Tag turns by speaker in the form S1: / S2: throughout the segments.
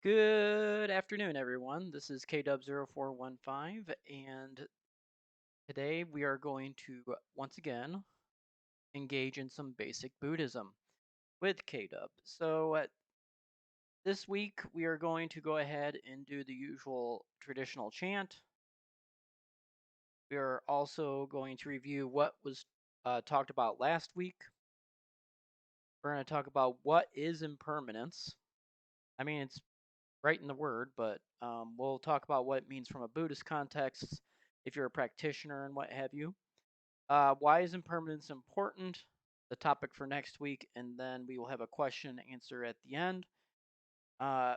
S1: Good afternoon, everyone. This is KW0415, and today we are going to once again engage in some basic Buddhism with KW. This week we are going to go ahead and do the usual traditional chant. We are also going to review what was talked about last week. We're going to talk about what is impermanence. I mean, it's right in the word, but we'll talk about what it means from a Buddhist context, if you're a practitioner and what have you. Why is impermanence important? The topic for next week, and then we will have a question answer at the end. Uh,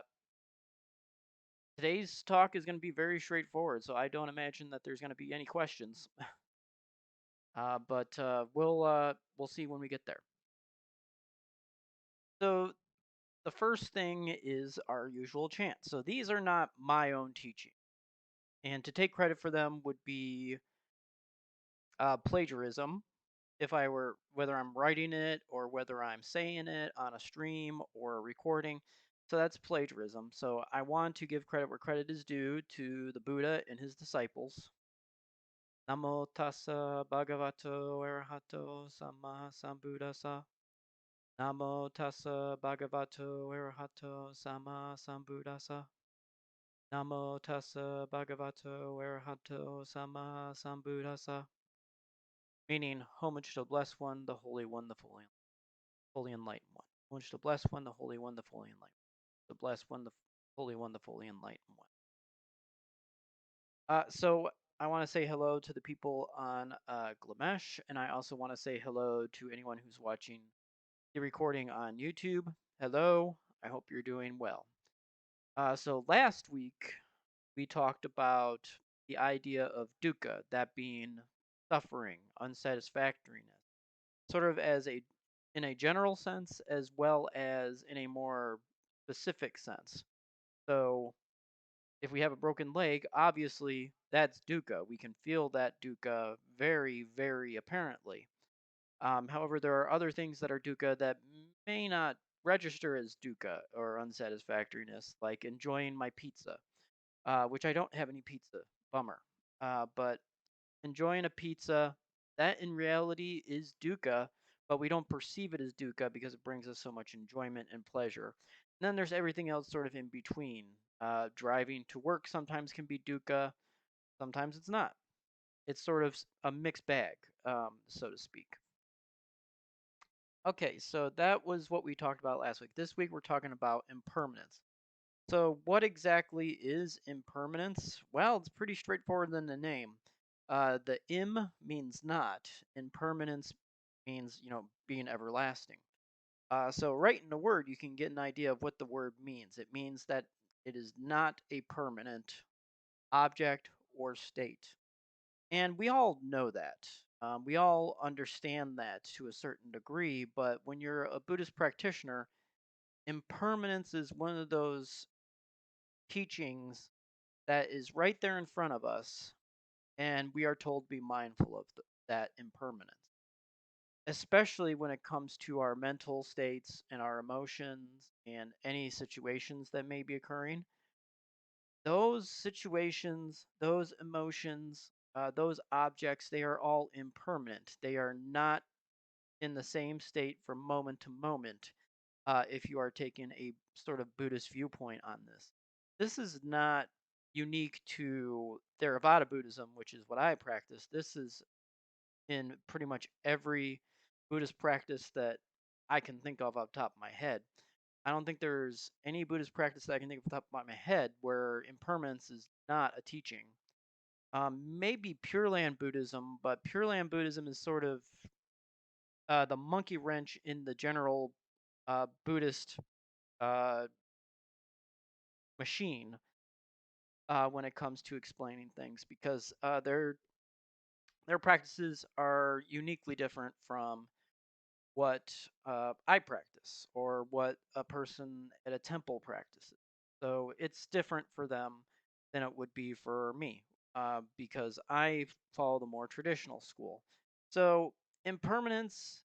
S1: Today's talk is going to be very straightforward, so I don't imagine that there's going to be any questions. But we'll see when we get there. So the first thing is our usual chant. So these are not my own teaching, and to take credit for them would be plagiarism. If I were, whether I'm writing it or whether I'm saying it on a stream or a recording. So that's plagiarism. So I want to give credit where credit is due to the Buddha and his disciples. Namo tassa bhagavato arahato samma sambuddhassa. Namo tassa bhagavato arahato samma sambuddhassa. Namo tassa bhagavato arahato samma sambuddhassa. Meaning homage to the blessed one, the holy one, the fully enlightened one. Homage to the blessed one, the holy one, the fully enlightened one. The blessed one, the holy one, the fully enlightened one. So I want to say hello to the people on Glamesh, and I also want to say hello to anyone who's watching the recording on YouTube. Hello, I hope you're doing well. So last week we talked about the idea of dukkha, that being suffering, unsatisfactoriness, sort of as a in a general sense as well as in a more specific sense. So if we have a broken leg, obviously that's dukkha. We can feel that dukkha very, very apparently. However, there are other things that are dukkha that may not register as dukkha or unsatisfactoriness, like enjoying my pizza, which I don't have any pizza. Bummer. But enjoying a pizza, that in reality is dukkha, but we don't perceive it as dukkha because it brings us so much enjoyment and pleasure. And then there's everything else sort of in between. Driving to work sometimes can be dukkha, sometimes it's not. It's sort of a mixed bag, so to speak. Okay, so that was what we talked about last week. This week we're talking about impermanence. So, what exactly is impermanence? Well, it's pretty straightforward than the name. The im means not, impermanence means, being everlasting. So, right in the word, you can get an idea of what the word means. It means that it is not a permanent object or state. And we all know that. We all understand that to a certain degree, but when you're a Buddhist practitioner, impermanence is one of those teachings that is right there in front of us, and we are told to be mindful of that impermanence, especially when it comes to our mental states and our emotions and any situations that may be occurring. Those situations, those emotions, those objects, they are all impermanent. They are not in the same state from moment to moment. If you are taking a sort of Buddhist viewpoint on this, this is not unique to Theravada Buddhism, which is what I practice. This is in pretty much every Buddhist practice that I can think of off the top of my head. I don't think there's any Buddhist practice that I can think of off the top of my head where impermanence is not a teaching. Maybe Pure Land Buddhism, but Pure Land Buddhism is sort of the monkey wrench in the general Buddhist uh, machine when it comes to explaining things because their practices are uniquely different from what I practice or what a person at a temple practices. So it's different for them than it would be for me because I follow the more traditional school. So impermanence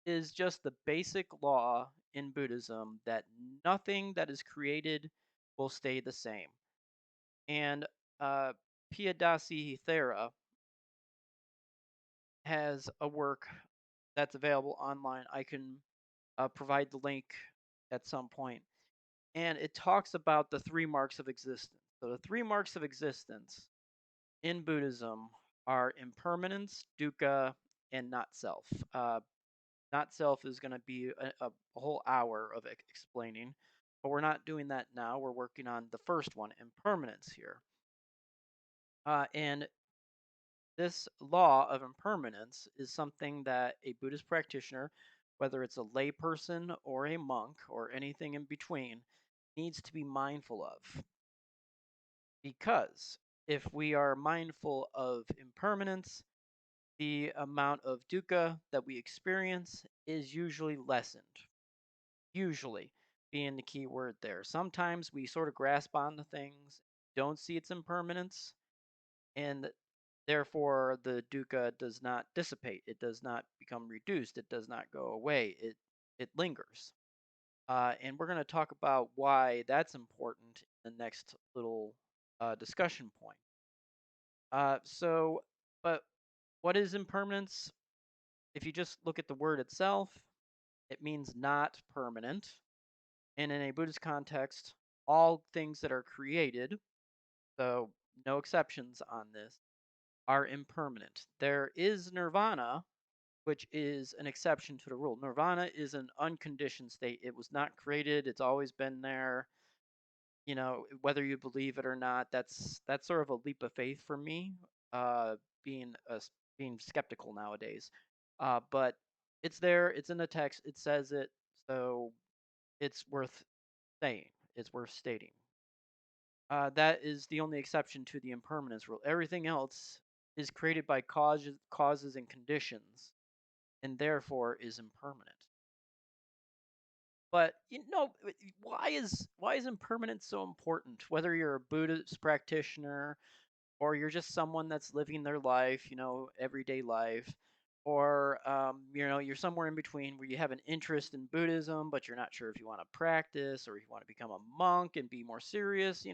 S1: is just the basic law in Buddhism that nothing that is created will stay the same. And uh, Piyadasi Thera has a work that's available online. I can provide the link at some point. And it talks about the three marks of existence. So, the three marks of existence in Buddhism are impermanence, dukkha, and not self. Not self is going to be a whole hour of explaining, but we're not doing that now. We're working on the first one, impermanence, here. And this law of impermanence is something that a Buddhist practitioner, whether it's a layperson or a monk or anything in between, needs to be mindful of. Because if we are mindful of impermanence, the amount of dukkha that we experience is usually lessened. Usually being the key word there. Sometimes we sort of grasp on the things, don't see its impermanence, and therefore the dukkha does not dissipate. It does not become reduced. It does not go away. It lingers. And we're going to talk about why that's important in the next little discussion point. But what is impermanence? If you just look at the word itself, it means not permanent. And in a Buddhist context, all things that are created, so no exceptions on this, are impermanent. There is nirvana, which is an exception to the rule. Nirvana is an unconditioned state. It was not created, it's always been there. You know, whether you believe it or not, that's sort of a leap of faith for me, uh, being being skeptical nowadays. But it's there, it's in the text, it says it, so it's worth saying, it's worth stating. That is the only exception to the impermanence rule. Everything else is created by causes and conditions, and therefore is impermanent. But why is impermanence so important? Whether you're a Buddhist practitioner or you're just someone that's living their life, everyday life, or you're somewhere in between where you have an interest in Buddhism, but you're not sure if you want to practice or you want to become a monk and be more serious.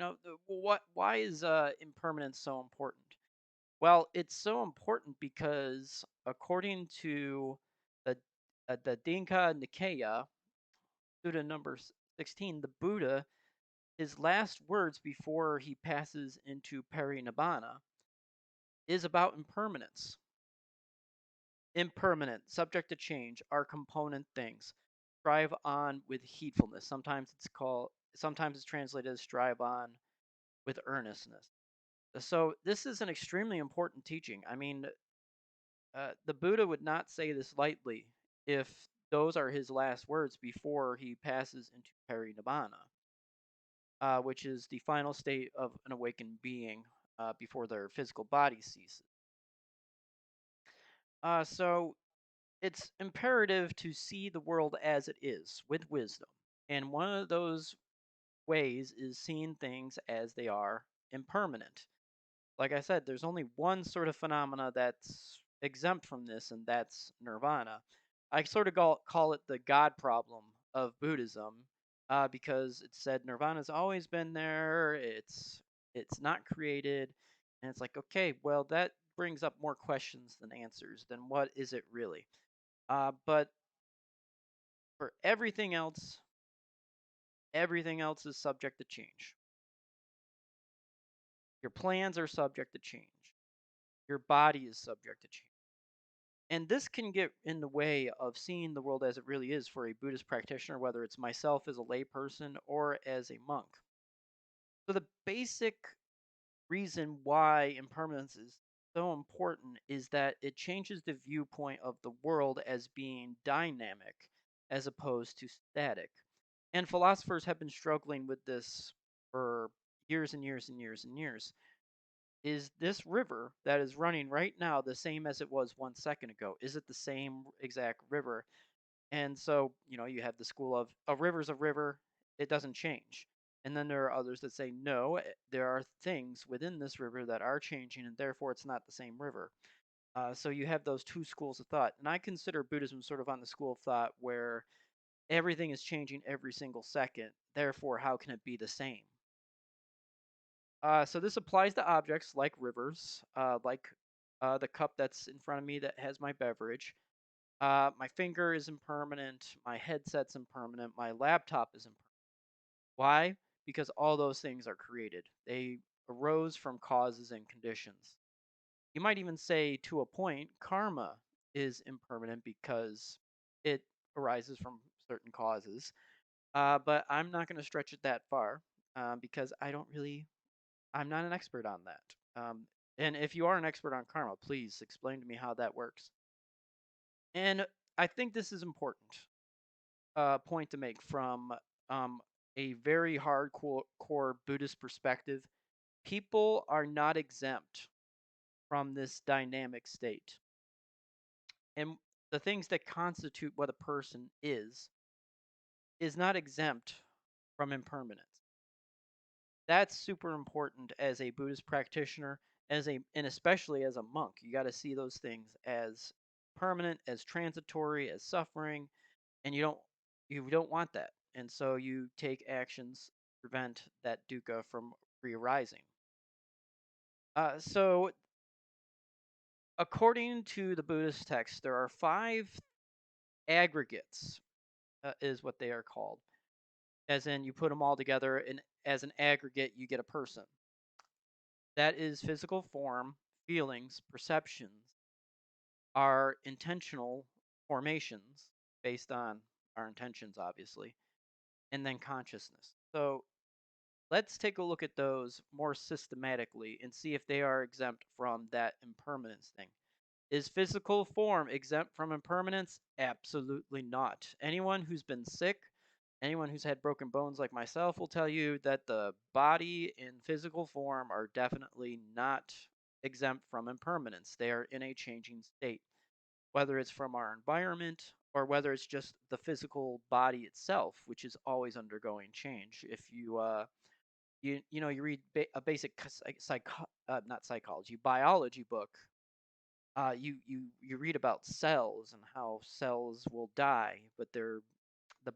S1: Why is impermanence so important? Well, it's so important because according to the the Dinka Nikaya, Sutta number 16, the Buddha, his last words before he passes into parinibbana is about impermanence. Impermanent, subject to change, are component things. Strive on with heedfulness. Sometimes it's translated as strive on with earnestness. So this is an extremely important teaching. I mean, the Buddha would not say this lightly if those are his last words before he passes into parinibbana, which is the final state of an awakened being before their physical body ceases. So it's imperative to see the world as it is with wisdom. And one of those ways is seeing things as they are impermanent. Like I said, there's only one sort of phenomena that's exempt from this, and that's nirvana. I sort of call it the God problem of Buddhism, because it said nirvana's always been there. It's not created, and it's like, okay, well, that brings up more questions than answers. Then what is it really? But for everything else is subject to change. Your plans are subject to change. Your body is subject to change. And this can get in the way of seeing the world as it really is for a Buddhist practitioner, whether it's myself as a layperson or as a monk. So, the basic reason why impermanence is so important is that it changes the viewpoint of the world as being dynamic as opposed to static. And philosophers have been struggling with this for years and years and years and years. Is this river that is running right now the same as it was 1 second ago? Is it the same exact river? And so, you have the school of a river's a river, it doesn't change. And then there are others that say, no, there are things within this river that are changing, and therefore it's not the same river. So you have those two schools of thought. And I consider Buddhism sort of on the school of thought where everything is changing every single second. Therefore, how can it be the same? So this applies to objects like rivers, like the cup that's in front of me that has my beverage. My finger is impermanent. My headset's impermanent. My laptop is impermanent. Why? Because all those things are created. They arose from causes and conditions. You might even say, to a point, karma is impermanent because it arises from certain causes. But I'm not going to stretch it that far because I'm not an expert on that. And if you are an expert on karma, please explain to me how that works. And I think this is important point to make from um, a very hardcore core Buddhist perspective. People are not exempt from this dynamic state. And the things that constitute what a person is not exempt from impermanence. That's super important as a Buddhist practitioner, and especially as a monk. You got to see those things as permanent, as transitory, as suffering, and you don't want that. And so you take actions to prevent that dukkha from re-arising. So according to the Buddhist text, there are 5 aggregates, is what they are called. As in, you put them all together, and as an aggregate, you get a person. That is physical form, feelings, perceptions, our intentional formations based on our intentions, obviously, and then consciousness. So let's take a look at those more systematically and see if they are exempt from that impermanence thing. Is physical form exempt from impermanence? Absolutely not. Anyone who's been sick, anyone who's had broken bones like myself will tell you that the body and physical form are definitely not exempt from impermanence. They are in a changing state, whether it's from our environment or whether it's just the physical body itself, which is always undergoing change. If you read a basic not psychology, biology book, you read about cells and how cells will die, but the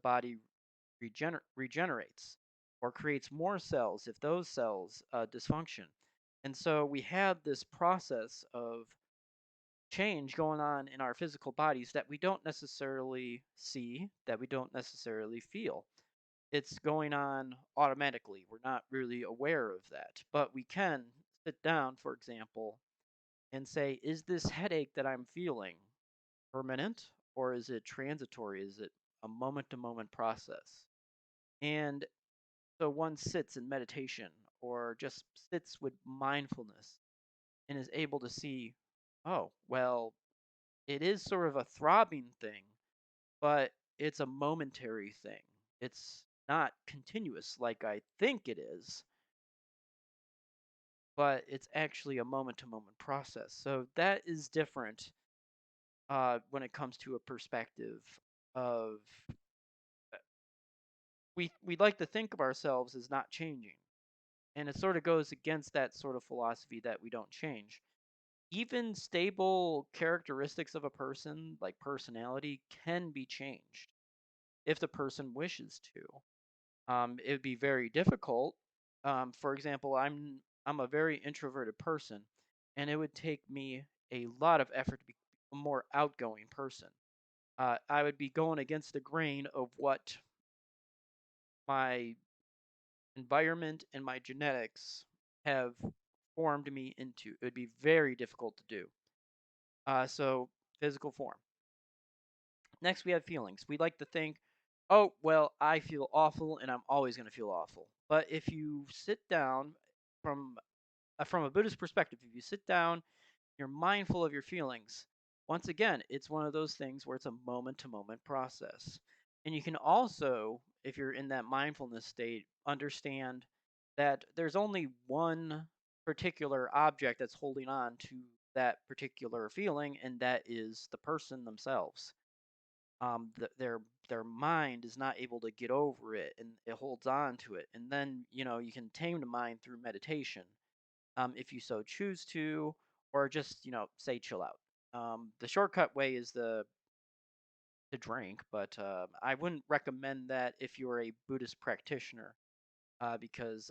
S1: body regenerates or creates more cells if those cells dysfunction. And so we have this process of change going on in our physical bodies that we don't necessarily see, that we don't necessarily feel. It's going on automatically. We're not really aware of that, but we can sit down, for example, and say, is this headache that I'm feeling permanent or is it transitory? Is it a moment to moment process? And so one sits in meditation or just sits with mindfulness and is able to see, oh, well, it is sort of a throbbing thing, but it's a momentary thing. It's not continuous like I think it is, but it's actually a moment to moment process. So that is different when it comes to a perspective of we like to think of ourselves as not changing, and it sort of goes against that sort of philosophy that we don't change. Even stable characteristics of a person, like personality, can be changed if the person wishes to. It would be very difficult. For example, I'm a very introverted person, and it would take me a lot of effort to be a more outgoing person. I would be going against the grain of what my environment and my genetics have formed me into. It would be very difficult to do. So physical form. Next, we have feelings. We like to think, oh, well, I feel awful and I'm always going to feel awful. But if you sit down from from a Buddhist perspective, if you sit down, you're mindful of your feelings. Once again, it's one of those things where it's a moment to moment process. And you can also, if you're in that mindfulness state, understand that there's only one particular object that's holding on to that particular feeling, and that is the person themselves. Their mind is not able to get over it, and it holds on to it. And then you can tame the mind through meditation, if you so choose to, or just say chill out. The shortcut way is the drink, but I wouldn't recommend that if you're a Buddhist practitioner, because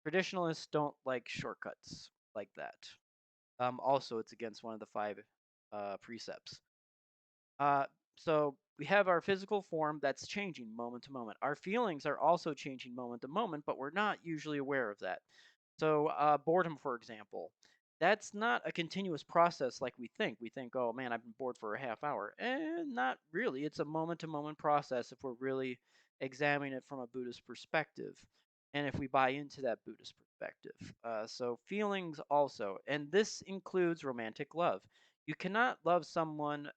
S1: Traditionalists don't like shortcuts like that. Also, it's against one of the five precepts. Uh, so we have our physical form that's changing moment to moment. Our feelings are also changing moment to moment, but we're not usually aware of that. So, boredom, for example, that's not a continuous process like we think. We think, oh man, I've been bored for a half hour. And not really. It's a moment to moment process if we're really examining it from a Buddhist perspective. And if we buy into that Buddhist perspective. So, feelings also, and this includes romantic love. You cannot love someone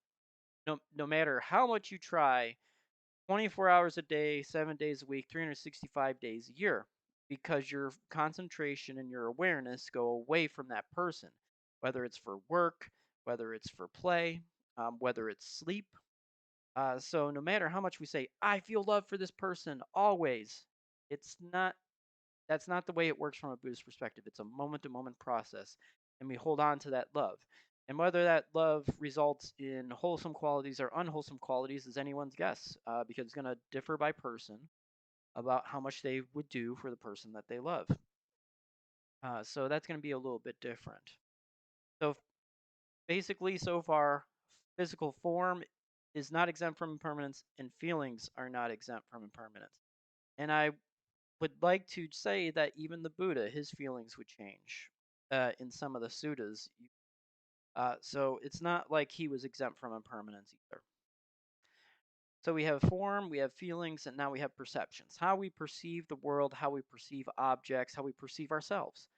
S1: no matter how much you try 24 hours a day, 7 days a week, 365 days a year, because your concentration and your awareness go away from that person, whether it's for work, whether it's for play, whether it's sleep. So no matter how much we say, I feel love for this person always, it's not that's not the way it works from a Buddhist perspective. It's a moment to moment process, and we hold on to that love. And whether that love results in wholesome qualities or unwholesome qualities is anyone's guess, because it's going to differ by person about how much they would do for the person that they love. So that's going to be a little bit different. So basically, so far, physical form is not exempt from impermanence, and feelings are not exempt from impermanence. And I would like to say that even the Buddha, his feelings would change in some of the suttas. So it's not like he was exempt from impermanence either. So we have form, we have feelings, and now we have perceptions. How we perceive the world, how we perceive objects, how we perceive ourselves.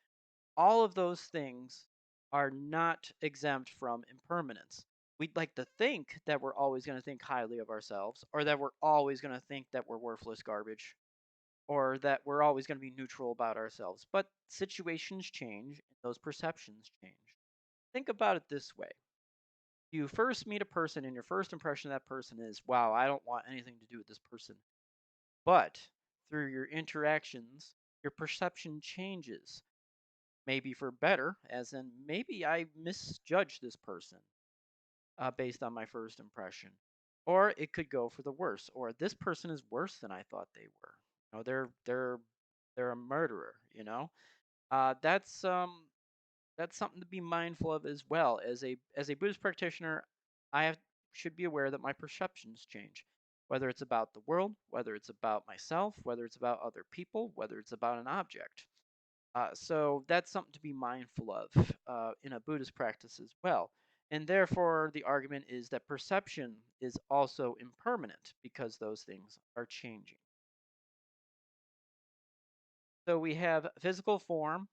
S1: All of those things are not exempt from impermanence. We'd like to think that we're always going to think highly of ourselves, or that we're always going to think that we're worthless garbage, or that we're always going to be neutral about ourselves. But situations change, and those perceptions change. Think about it this way. You first meet a person, and your first impression of that person is, wow, I don't want anything to do with this person. But through your interactions, your perception changes. Maybe for better, as in maybe I misjudged this person based on my first impression. Or it could go for the worse, or this person is worse than I thought they were. You know, they're a murderer. You know, that's something to be mindful of as well. As a Buddhist practitioner, I should be aware that my perceptions change, whether it's about the world, whether it's about myself, whether it's about other people, whether it's about an object. So that's something to be mindful of in a Buddhist practice as well. And therefore, the argument is that perception is also impermanent because those things are changing. So we have physical form,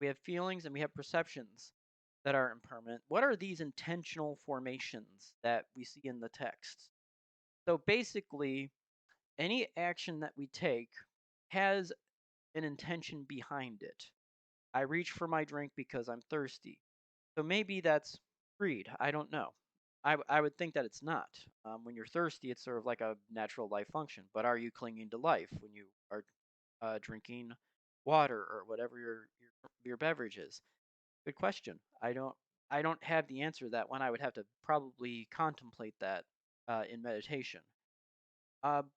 S1: we have feelings, and we have perceptions that are impermanent. What are these intentional formations that we see in the text? So basically, any action that we take has an intention behind it. I reach for my drink because I'm thirsty. So maybe that's greed. I don't know. I would think that it's not. When you're thirsty, it's sort of like a natural life function. But are you clinging to life when you are drinking water or whatever your beverage is? Good question. I don't have the answer to that one. I would have to probably contemplate that in meditation.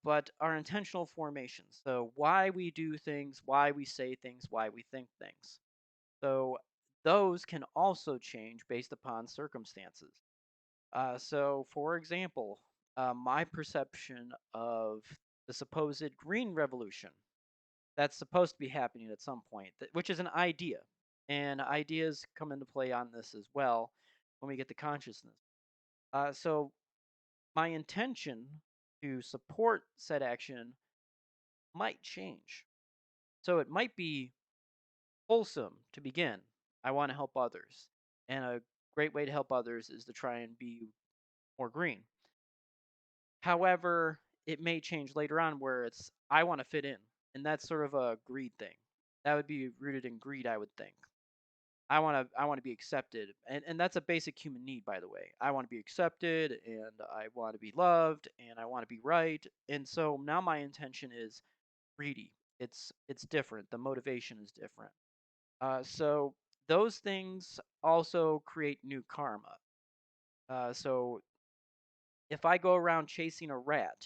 S1: But our intentional formations. So why we do things, why we say things, why we think things. So those can also change based upon circumstances. So, for example, my perception of the supposed green revolution that's supposed to be happening at some point, which is an idea. And ideas come into play on this as well when we get to consciousness. So, my intention to support said action might change. So, it might be wholesome to begin. I want to help others. And a great way to help others is to try and be more green. However, it may change later on where it's I want to fit in, and that's sort of a greed thing. That would be rooted in greed, I would think. I want to be accepted, and that's a basic human need, by the way. I want to be accepted, and I want to be loved, and I want to be right. And so now my intention is greedy. It's different. The motivation is different. So those things also create new karma. So if I go around chasing a rat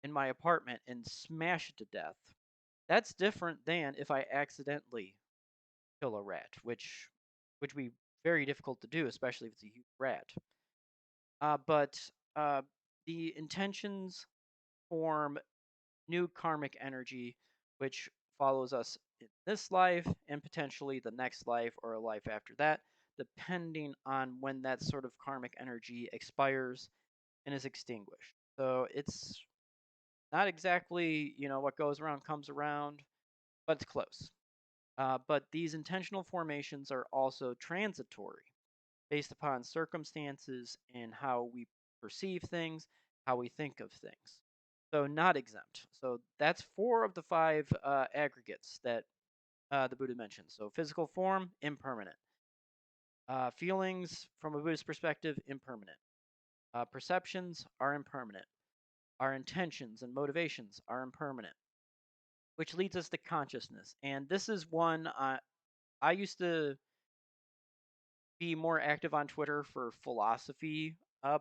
S1: in my apartment and smash it to death, That's different than if I accidentally kill a rat, which would be very difficult to do, especially if it's a huge rat. But the intentions form new karmic energy, which follows us in this life and potentially the next life or a life after that, depending on when that sort of karmic energy expires and is extinguished. So it's not exactly, what goes around comes around, but it's close. But these intentional formations are also transitory based upon circumstances and how we perceive things, how we think of things. So, not exempt. So, that's four of the five aggregates that the Buddha mentioned. So, physical form, impermanent. Feelings, from a Buddhist perspective, impermanent. Perceptions are impermanent. Our intentions and motivations are impermanent, which leads us to consciousness. And this is one I used to be more active on Twitter for philosophy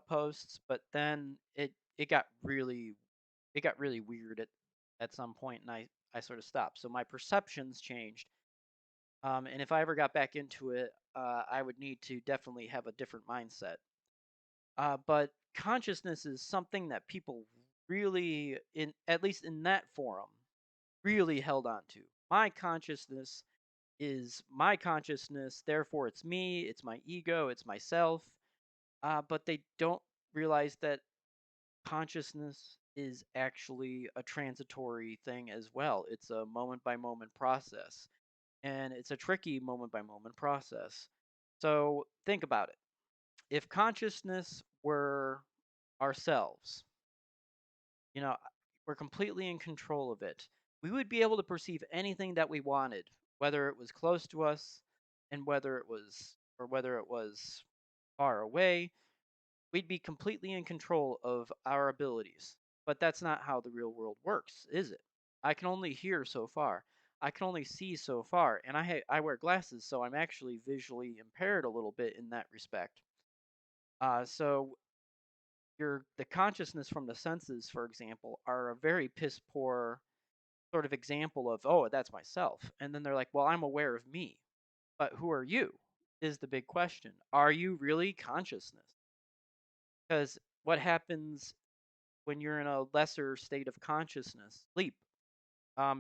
S1: posts, but then it got really weird at some point, and I sort of stopped. So my perceptions changed, and if I ever got back into it, I would need to definitely have a different mindset. But consciousness is something that people really, in at least in that forum, really held on to. My consciousness is my consciousness, therefore it's me, it's my ego, it's myself. But they don't realize that consciousness is actually a transitory thing as well. It's a moment by moment process, and it's a tricky moment by moment process. So think about it. If consciousness were ourselves, you know, we're completely in control of it, we would be able to perceive anything that we wanted, whether it was close to us and whether it was far away. We'd be completely in control of our abilities. But that's not how the real world works, is it? I can only hear so far. I can only see so far, and I wear glasses, so I'm actually visually impaired a little bit in that respect. So the consciousness from the senses, for example, are a very piss poor sort of example of, oh, that's myself. And then they're like, well, I'm aware of me. But who are you? Is the big question. Are you really consciousness? Because what happens when you're in a lesser state of consciousness, sleep,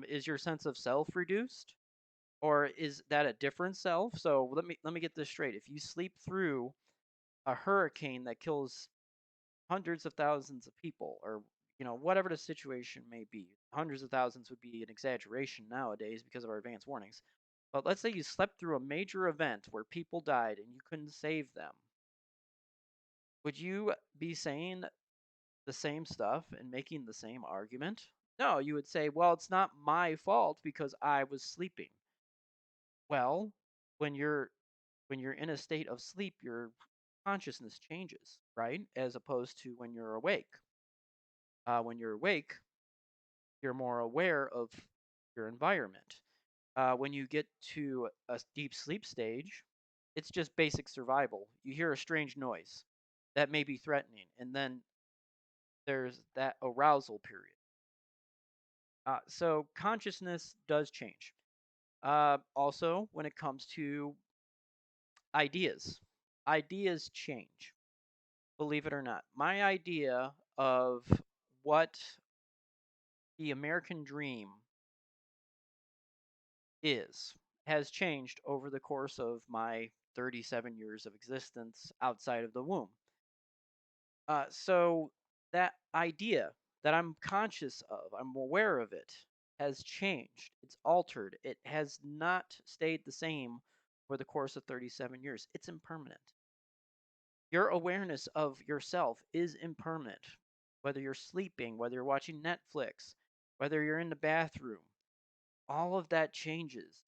S1: is your sense of self reduced, or is that a different self? So let me get this straight. If you sleep through a hurricane that kills hundreds of thousands of people, or whatever the situation may be, hundreds of thousands would be an exaggeration nowadays because of our advanced warnings. But let's say you slept through a major event where people died and you couldn't save them. Would you be saying the same stuff and making the same argument? No, you would say, well, it's not my fault because I was sleeping. Well, when you're in a state of sleep, your consciousness changes, right? As opposed to when you're awake. When you're awake, you're more aware of your environment. When you get to a deep sleep stage, it's just basic survival. You hear a strange noise that may be threatening, and then there's that arousal period. So consciousness does change. Also, when it comes to ideas, ideas change. Believe it or not, my idea of what the American dream is has changed over the course of my 37 years of existence outside of the womb. So that idea that I'm conscious of, I'm aware of it, has changed. It's altered. It has not stayed the same for the course of 37 years. It's impermanent. Your awareness of yourself is impermanent. Whether you're sleeping, whether you're watching Netflix, whether you're in the bathroom, all of that changes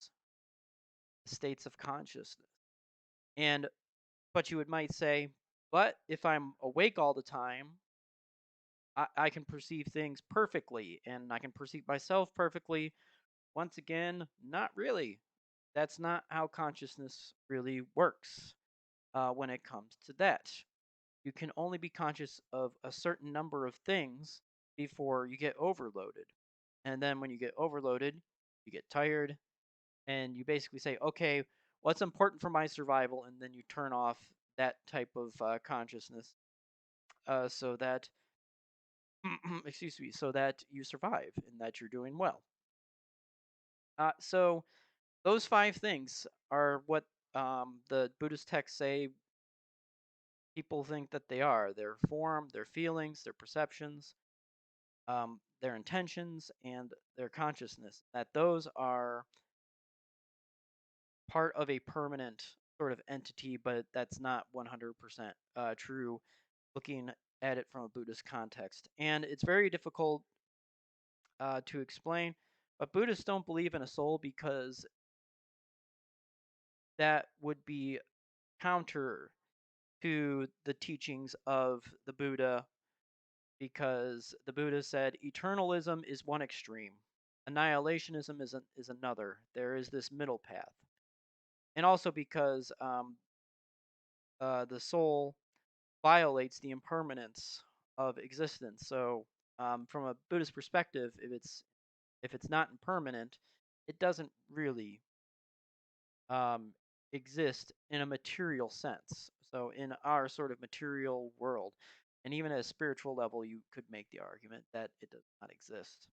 S1: the states of consciousness. And but you might say, but if I'm awake all the time, I can perceive things perfectly and I can perceive myself perfectly. Once again, not really. That's not how consciousness really works when it comes to that. You can only be conscious of a certain number of things before you get overloaded. And then when you get overloaded, you get tired, and you basically say, okay, what's important for my survival? And then you turn off that type of consciousness so that, excuse me, so that you survive and that you're doing well. So those five things are what the Buddhist texts say people think that they are: their form, their feelings, their perceptions, their intentions, and their consciousness. That those are part of a permanent sort of entity, but that's not 100% true looking at it from a Buddhist context. And it's very difficult to explain, but Buddhists don't believe in a soul because that would be counter to the teachings of the Buddha, because the Buddha said eternalism is one extreme, annihilationism is another. There is this middle path. And also because the soul violates the impermanence of existence. So, from a Buddhist perspective, if it's not impermanent, it doesn't really um, exist in a material sense. So, in our sort of material world, and even at a spiritual level, you could make the argument that it does not exist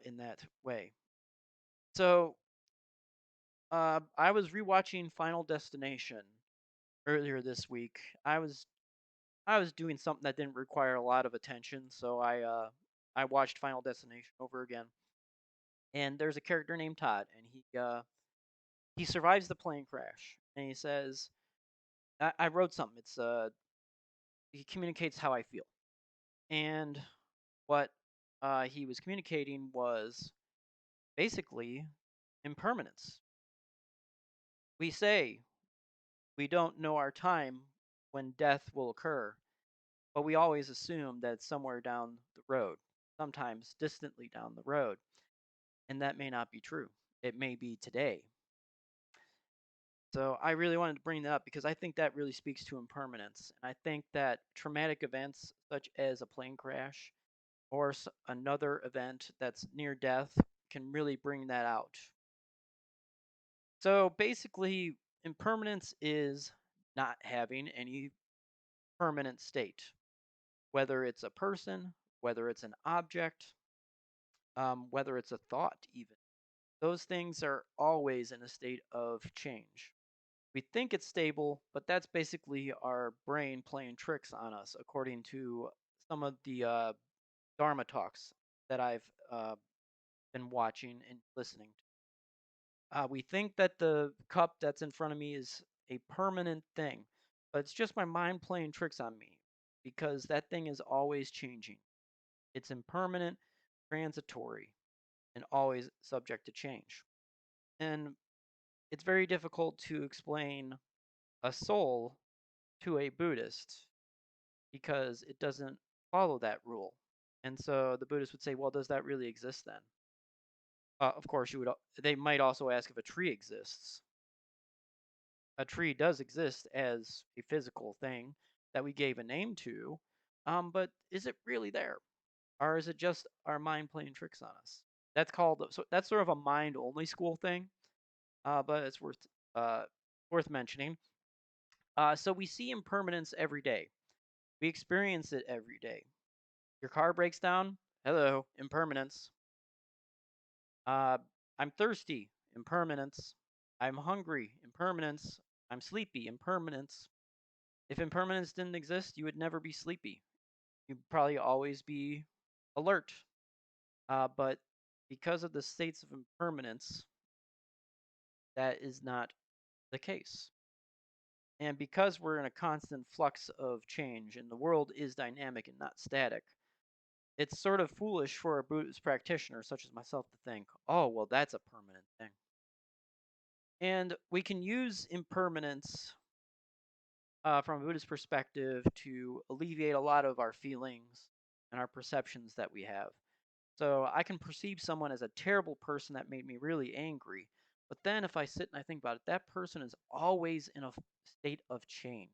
S1: in that way. So, I was rewatching Final Destination earlier this week. I was doing something that didn't require a lot of attention, so I watched Final Destination over again. And there's a character named Todd, and he survives the plane crash, and he says, I wrote something. He communicates how I feel, and what he was communicating was basically impermanence. We say we don't know our time when death will occur, but we always assume that it's somewhere down the road, sometimes distantly down the road. And that may not be true. It may be today. So I really wanted to bring that up because I think that really speaks to impermanence. And I think that traumatic events such as a plane crash or another event that's near death can really bring that out. So basically, impermanence is not having any permanent state, whether it's a person, whether it's an object, whether it's a thought, even. Those things are always in a state of change. We think it's stable, but that's basically our brain playing tricks on us, according to some of the Dharma talks that I've been watching and listening to. We think that the cup that's in front of me is a permanent thing, but it's just my mind playing tricks on me because that thing is always changing. It's impermanent, transitory, and always subject to change. And it's very difficult to explain a soul to a Buddhist because it doesn't follow that rule. And so the Buddhist would say, well, does that really exist then? Of course, they might also ask if a tree exists. A tree does exist as a physical thing that we gave a name to, but is it really there? Or is it just our mind playing tricks on us? That's sort of a mind only school thing, but it's worth mentioning. So we see impermanence every day. We experience it every day. Your car breaks down. Hello, impermanence. Uh, I'm thirsty. Impermanence. I'm hungry. Impermanence. I'm sleepy. Impermanence. If impermanence didn't exist, you would never be sleepy. You'd probably always be alert. But because of the states of impermanence, that is not the case. And because we're in a constant flux of change and the world is dynamic and not static, it's sort of foolish for a Buddhist practitioner such as myself to think, oh, well, that's a permanent thing. And we can use impermanence from a Buddhist perspective to alleviate a lot of our feelings and our perceptions that we have. So I can perceive someone as a terrible person that made me really angry. But then if I sit and I think about it, that person is always in a state of change.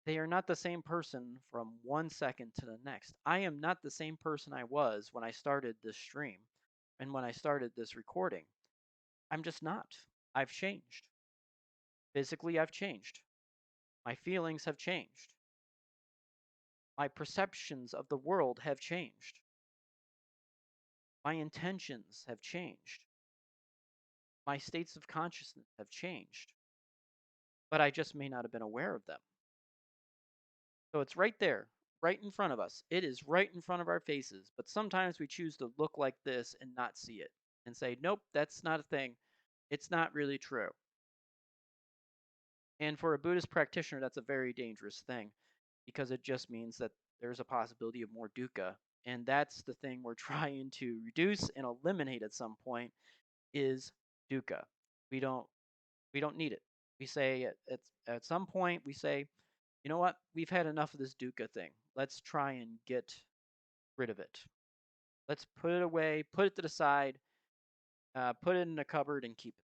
S1: They are not the same person from 1 second to the next. I am not the same person I was when I started this stream and when I started this recording. I'm just not. I've changed. Physically, I've changed. My feelings have changed. My perceptions of the world have changed. My intentions have changed. My states of consciousness have changed. But I just may not have been aware of them. So it's right there, right in front of us. It is right in front of our faces. But sometimes we choose to look like this and not see it and say, nope, that's not a thing. It's not really true. And for a Buddhist practitioner, that's a very dangerous thing because it just means that there's a possibility of more dukkha. And that's the thing we're trying to reduce and eliminate at some point is dukkha. We don't we don't need it. We say at some point we say, you know what? We've had enough of this dukkha thing. Let's try and get rid of it. Let's put it away, put it to the side, put it in a cupboard and keep it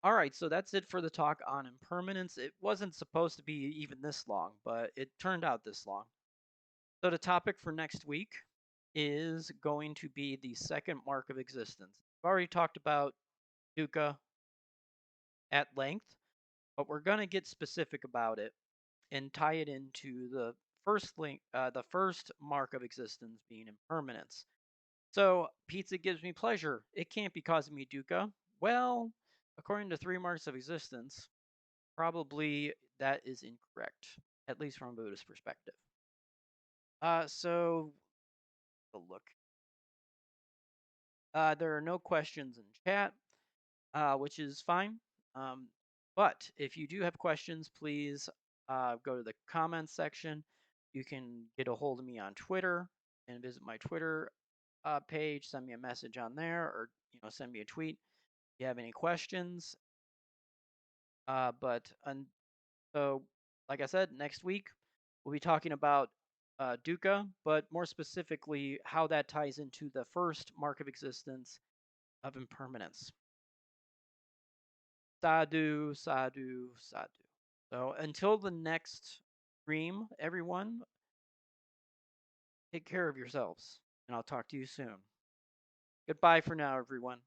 S1: there. All right, so that's it for the talk on impermanence. It wasn't supposed to be even this long, but it turned out this long. So the topic for next week is going to be the second mark of existence. I've already talked about dukkha at length, but we're going to get specific about it and tie it into the first mark of existence being impermanence. So, pizza gives me pleasure. It can't be causing me dukkha. Well, according to three marks of existence, probably that is incorrect, at least from a Buddhist perspective. So look. There are no questions in chat, which is fine. Um, but if you do have questions, please go to the comments section. You can get a hold of me on Twitter and visit my Twitter page. Send me a message on there, or send me a tweet if you have any questions. So, like I said, next week we'll be talking about dukkha, but more specifically how that ties into the first mark of existence of impermanence. Sadhu, sadhu, sadhu. So until the next stream, everyone, take care of yourselves, and I'll talk to you soon. Goodbye for now, everyone.